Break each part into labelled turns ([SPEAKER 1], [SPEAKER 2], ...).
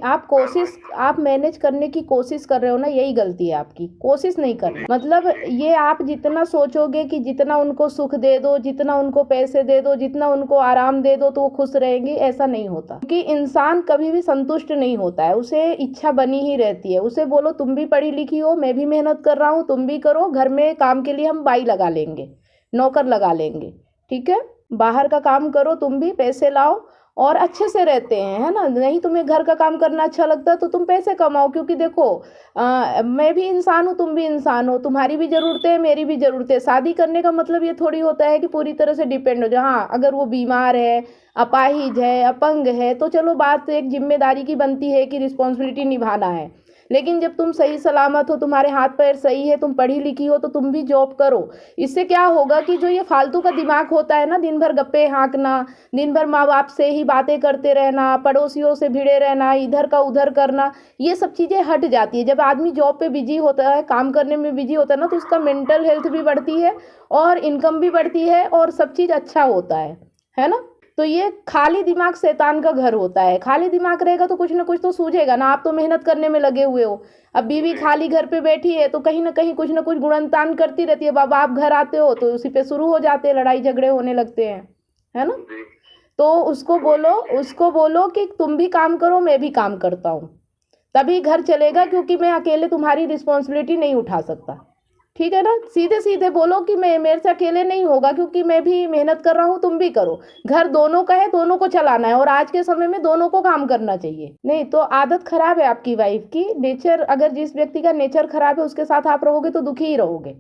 [SPEAKER 1] आप मैनेज करने की कोशिश कर रहे हो ना, यही गलती है आपकी। कोशिश नहीं करनी, मतलब ये आप जितना सोचोगे कि जितना उनको सुख दे दो, जितना उनको पैसे दे दो, जितना उनको आराम दे दो तो वो खुश रहेंगे, ऐसा नहीं होता। क्योंकि इंसान कभी भी संतुष्ट नहीं होता है, उसे इच्छा बनी ही रहती है। उसे बोलो तुम भी पढ़ी लिखी हो, मैं भी मेहनत कर रहा हूँ, तुम भी करो, घर में काम के लिए हम बाई लगा लेंगे, नौकर लगा लेंगे, ठीक है, बाहर का काम करो, तुम भी पैसे लाओ और अच्छे से रहते हैं, है ना। नहीं तुम्हें घर का काम करना अच्छा लगता है तो तुम पैसे कमाओ, क्योंकि देखो मैं भी इंसान हूँ, तुम भी इंसान हो, तुम्हारी भी ज़रूरतें हैं, मेरी भी ज़रूरतें। शादी करने का मतलब ये थोड़ी होता है कि पूरी तरह से डिपेंड हो जाओ। हाँ, अगर वो बीमार है, अपाहिज है, अपंग है, तो चलो बात एक जिम्मेदारी की बनती है कि रिस्पॉन्सिबिलिटी निभाना है। लेकिन जब तुम सही सलामत हो, तुम्हारे हाथ पैर सही है, तुम पढ़ी लिखी हो, तो तुम भी जॉब करो। इससे क्या होगा कि जो ये फालतू का दिमाग होता है ना, दिन भर गप्पे हाँकना, दिन भर माँ बाप से ही बातें करते रहना, पड़ोसियों से भिड़े रहना, इधर का उधर करना, ये सब चीज़ें हट जाती है। जब आदमी जॉब पे बिजी होता है, काम करने में बिजी होता है ना, तो उसका मेंटल हेल्थ भी बढ़ती है और इनकम भी बढ़ती है और सब चीज़ अच्छा होता है ना। तो ये खाली दिमाग शैतान का घर होता है। खाली दिमाग रहेगा तो कुछ ना कुछ तो सूझेगा ना। आप तो मेहनत करने में लगे हुए हो, अब बीवी खाली घर पे बैठी है तो कहीं ना कहीं कुछ ना कुछ गुणनतान करती रहती है। बाबा आप घर आते हो तो उसी पे शुरू हो जाते हैं, लड़ाई झगड़े होने लगते हैं, है ना। तो उसको बोलो कि तुम भी काम करो, मैं भी काम करता हूँ, तभी घर चलेगा, क्योंकि मैं अकेले तुम्हारी रिस्पॉन्सिबिलिटी नहीं उठा सकता, ठीक है ना। सीधे सीधे बोलो कि मैं, मेरे से अकेले नहीं होगा, क्योंकि मैं भी मेहनत कर रहा हूँ, तुम भी करो। घर दोनों का है, दोनों को चलाना है और आज के समय में दोनों को काम करना चाहिए। नहीं तो आदत खराब है आपकी वाइफ की। नेचर, अगर जिस व्यक्ति का नेचर खराब है उसके साथ आप रहोगे तो दुखी ही रहोगे,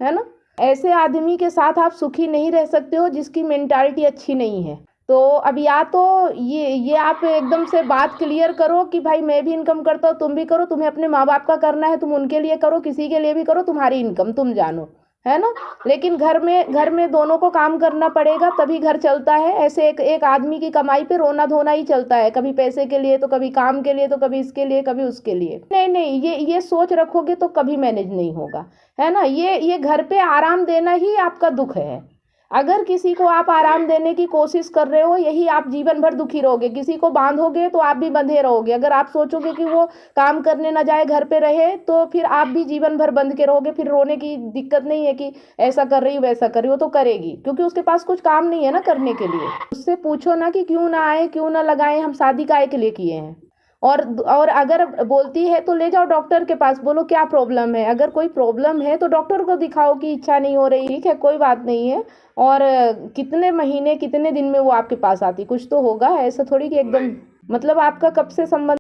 [SPEAKER 1] है ना। ऐसे आदमी के साथ आप सुखी नहीं रह सकते हो जिसकी मेंटालिटी अच्छी नहीं है। तो अब या तो ये आप एकदम से बात क्लियर करो कि भाई मैं भी इनकम करता हूँ, तुम भी करो, तुम्हें अपने माँ बाप का करना है, तुम उनके लिए करो, किसी के लिए भी करो, तुम्हारी इनकम तुम जानो, है ना। लेकिन घर में दोनों को काम करना पड़ेगा, तभी घर चलता है। ऐसे एक एक आदमी की कमाई पे रोना धोना ही चलता है, कभी पैसे के लिए तो कभी काम के लिए, तो कभी इसके लिए कभी उसके लिए। नहीं नहीं, ये सोच रखोगे तो कभी मैनेज नहीं होगा, है ना। ये घर पे आराम देना ही आपका दुख है। अगर किसी को आप आराम देने की कोशिश कर रहे हो, यही आप जीवन भर दुखी रहोगे। किसी को बांधोगे तो आप भी बंधे रहोगे। अगर आप सोचोगे कि वो काम करने ना जाए, घर पे रहे, तो फिर आप भी जीवन भर बंध के रहोगे। फिर रोने की दिक्कत नहीं है कि ऐसा कर रही हो वैसा कर रही हो, तो करेगी, क्योंकि उसके पास कुछ काम नहीं है ना करने के लिए। उससे पूछो ना कि क्यों ना आए, क्यों ना लगाए, हम शादी काहे के लिए किए हैं। और अगर अगर बोलती है तो ले जाओ डॉक्टर के पास, बोलो क्या प्रॉब्लम है। अगर कोई प्रॉब्लम है तो डॉक्टर को दिखाओ कि इच्छा नहीं हो रही, ठीक है, कोई बात नहीं है। और कितने महीने कितने दिन में वो आपके पास आती, कुछ तो होगा, ऐसा थोड़ी कि एकदम, मतलब आपका कब से संबंध